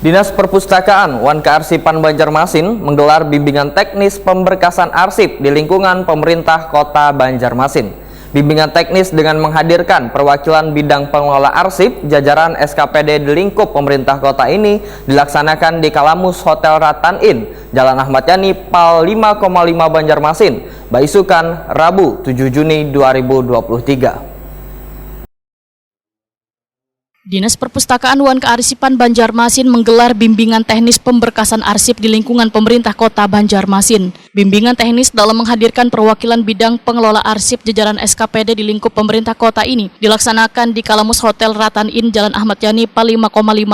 Dinas Perpustakaan Wan Kearsipan Banjarmasin menggelar bimbingan teknis pemberkasan arsip di lingkungan pemerintah Kota Banjarmasin. Bimbingan teknis dengan menghadirkan perwakilan bidang pengelola arsip jajaran SKPD di lingkup pemerintah kota ini dilaksanakan di Kalamus Hotel Ratan Inn, Jalan Ahmad Yani, Pal 5,5 Banjarmasin, Baisukan, Rabu 7 Juni 2023. Dinas Perpustakaan Wan Kearsipan Banjarmasin menggelar bimbingan teknis pemberkasan arsip di lingkungan pemerintah kota Banjarmasin. Bimbingan teknis dalam menghadirkan perwakilan bidang pengelola arsip jajaran SKPD di lingkup pemerintah kota ini dilaksanakan di Kalamus Hotel Ratan Inn, Jalan Ahmad Yani, Pal 5,5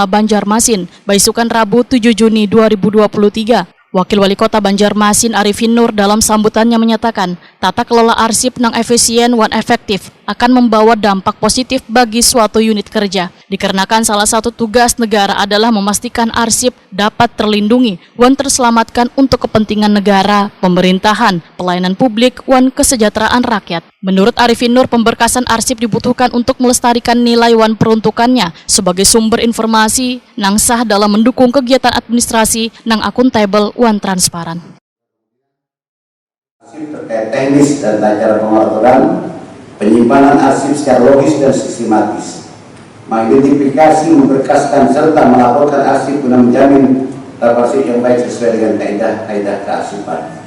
Banjarmasin, Baisukan, Rabu 7 Juni 2023. Wakil Wali Kota Banjarmasin Arifin Nur dalam sambutannya menyatakan, tata kelola arsip yang efisien dan efektif akan membawa dampak positif bagi suatu unit kerja. Dikarenakan salah satu tugas negara adalah memastikan arsip dapat terlindungi dan terselamatkan untuk kepentingan negara, pemerintahan, pelayanan publik, dan kesejahteraan rakyat. Menurut Arifin Nur, pemberkasan arsip dibutuhkan untuk melestarikan nilai dan peruntukannya sebagai sumber informasi nang sah dalam mendukung kegiatan administrasi nang akuntabel dan transparan. Arsip terkait teknis dan cara pengaturan penyimpanan arsip secara logis dan sistematis, mengidentifikasi, memberkaskan, serta melaporkan arsip guna menjamin arsip yang baik sesuai dengan kaidah kearsipan,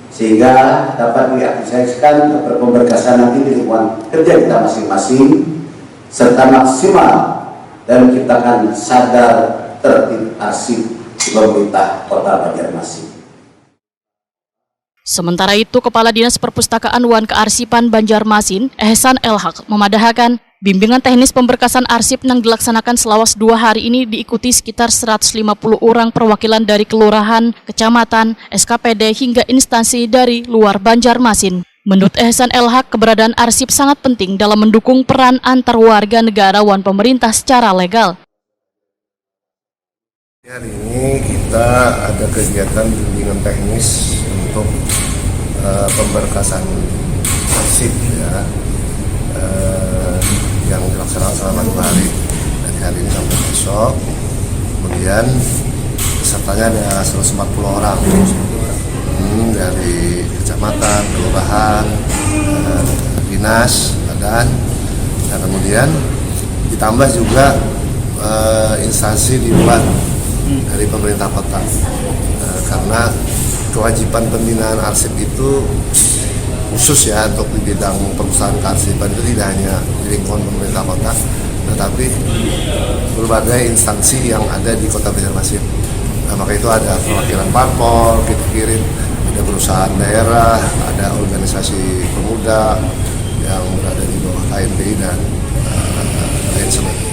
sehingga dapat diaplikasikan pemberkasan nanti di lingkungan kerja kita masing-masing, serta maksimal dan menciptakan sadar tertib arsip pemerintah Kota Banjarmasin. Sementara itu, Kepala Dinas Perpustakaan Wan Kearsipan Banjarmasin, Ehsan Elhaq, memadahkan bimbingan teknis pemberkasan arsip yang dilaksanakan selawas 2 hari ini diikuti sekitar 150 orang perwakilan dari kelurahan, kecamatan, SKPD hingga instansi dari luar Banjarmasin. Menurut Ehsan Elhaq, keberadaan arsip sangat penting dalam mendukung peran antar warga negara dan pemerintah secara legal. Hari ini kita ada kegiatan bimbingan teknis untuk pemberkasan arsip ya, yang dilaksanakan selama 2 hari, dari hari ini sampai besok. Kemudian pesertanya ada 140 orang dari kecamatan, kelurahan, dinas, badan, dan kemudian ditambah juga instansi di luar dari pemerintah kota, karena kewajiban pembinaan arsip itu khusus ya untuk di bidang perusahaan kearsipan itu tidak hanya di lingkungan pemerintah kota, tetapi berbagai instansi yang ada di Kota Banjarmasin. Nah, maka itu ada perwakilan parpol, kita kirim, ada perusahaan daerah, ada organisasi pemuda yang berada di bawah KMPI dan lain sebagainya.